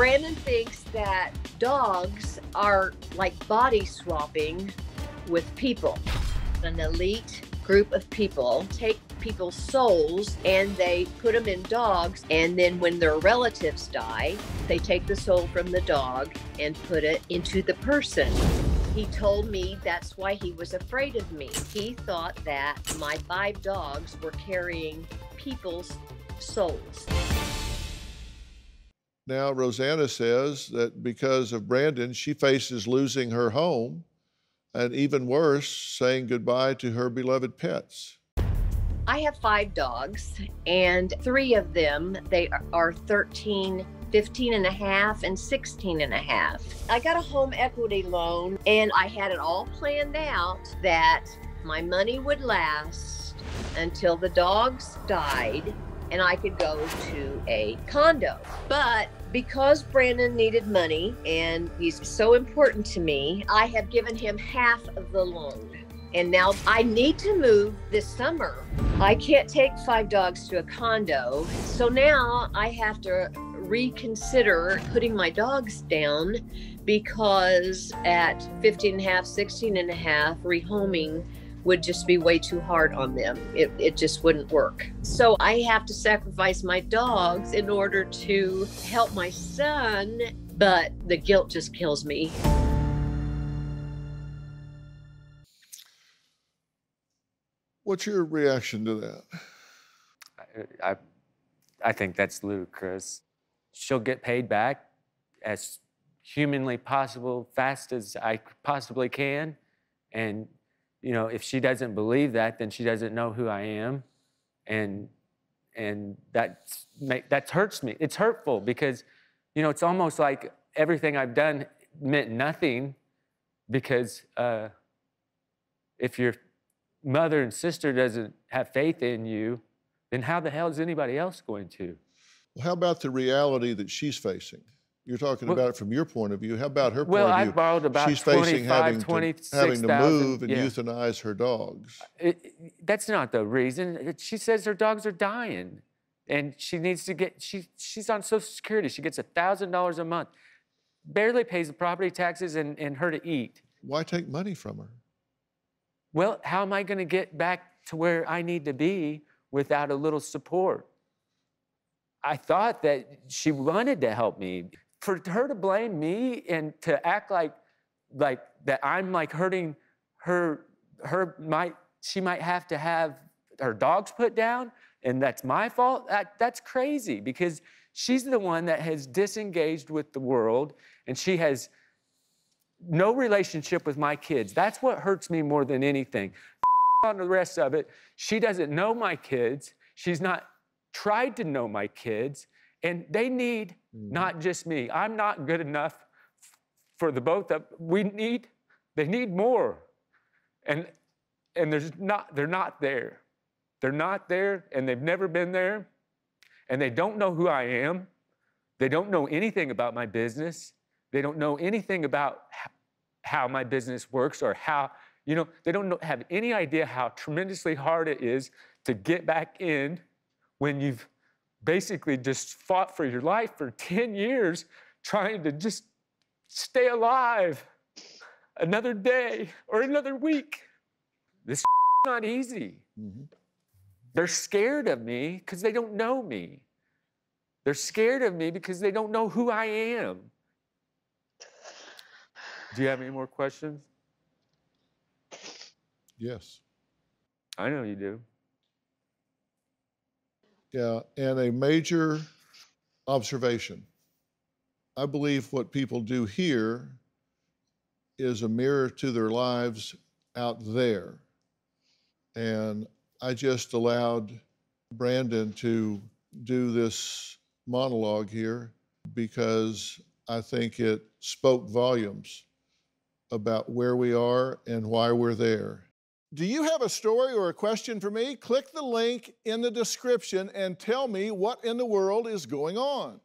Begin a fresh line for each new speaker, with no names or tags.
Brandon thinks that dogs are like body swapping with people. An elite group of people take people's souls and they put them in dogs, and then when their relatives die, they take the soul from the dog and put it into the person. He told me that's why he was afraid of me. He thought that my 5 dogs were carrying people's souls.
Now, Rozanna says that because of Brandon, she faces losing her home, and even worse, saying goodbye to her beloved pets.
I have 5 dogs, and 3 of them, they are 13, 15 and a half, and 16 and a half. I got a home equity loan, and I had it all planned out that my money would last until the dogs died and I could go to a condo. But because Brandon needed money and he's so important to me, I have given him half of the loan. And now I need to move this summer. I can't take 5 dogs to a condo. So now I have to reconsider putting my dogs down, because at 15 and a half, 16 and a half, rehoming would just be way too hard on them. It just wouldn't work. So I have to sacrifice my dogs in order to help my son, but the guilt just kills me.
What's your reaction to that?
I think that's ludicrous. She'll get paid back as humanly possible, fast as I possibly can. And, you know, if she doesn't believe that, then she doesn't know who I am. And that hurts me. It's hurtful because, you know, it's almost like everything I've done meant nothing, because if your mother and sister doesn't have faith in you, then how the hell is anybody else going to?
Well, how about the reality that she's facing? You're talking about it from your point of view. How about her point
Well,
of
I
view?
borrowed about
She's facing having to move and
yeah.
euthanize her dogs.
That's not the reason. She says her dogs are dying, and she needs to get. She's on Social Security. She gets $1,000 a month, barely pays the property taxes and her to eat.
Why take money from her?
Well, how am I going to get back to where I need to be without a little support? I thought that she wanted to help me. For her to blame me and to act like that I'm like hurting her, she might have to have her dogs put down, and that's my fault. That's crazy, because she's the one that has disengaged with the world, and she has no relationship with my kids. That's what hurts me more than anything. On the rest of it, she doesn't know my kids. She's not tried to know my kids, and they need not just me. I'm not good enough for the both of them. They need more. And they're not there. They're not there, and they've never been there, and they don't know who I am. They don't know anything about my business. They don't know anything about how my business works, or how, you know, they don't have any idea how tremendously hard it is to get back in when you've basically just fought for your life for 10 years trying to just stay alive another day or another week. This is not easy. Mm-hmm. They're scared of me because they don't know me. They're scared of me because they don't know who I am. Do you have any more questions?
Yes.
I know you do.
Yeah, and a major observation. I believe what people do here is a mirror to their lives out there. And I just allowed Brandon to do this monologue here because I think it spoke volumes about where we are and why we're there. Do you have a story or a question for me? Click the link in the description and tell me what in the world is going on.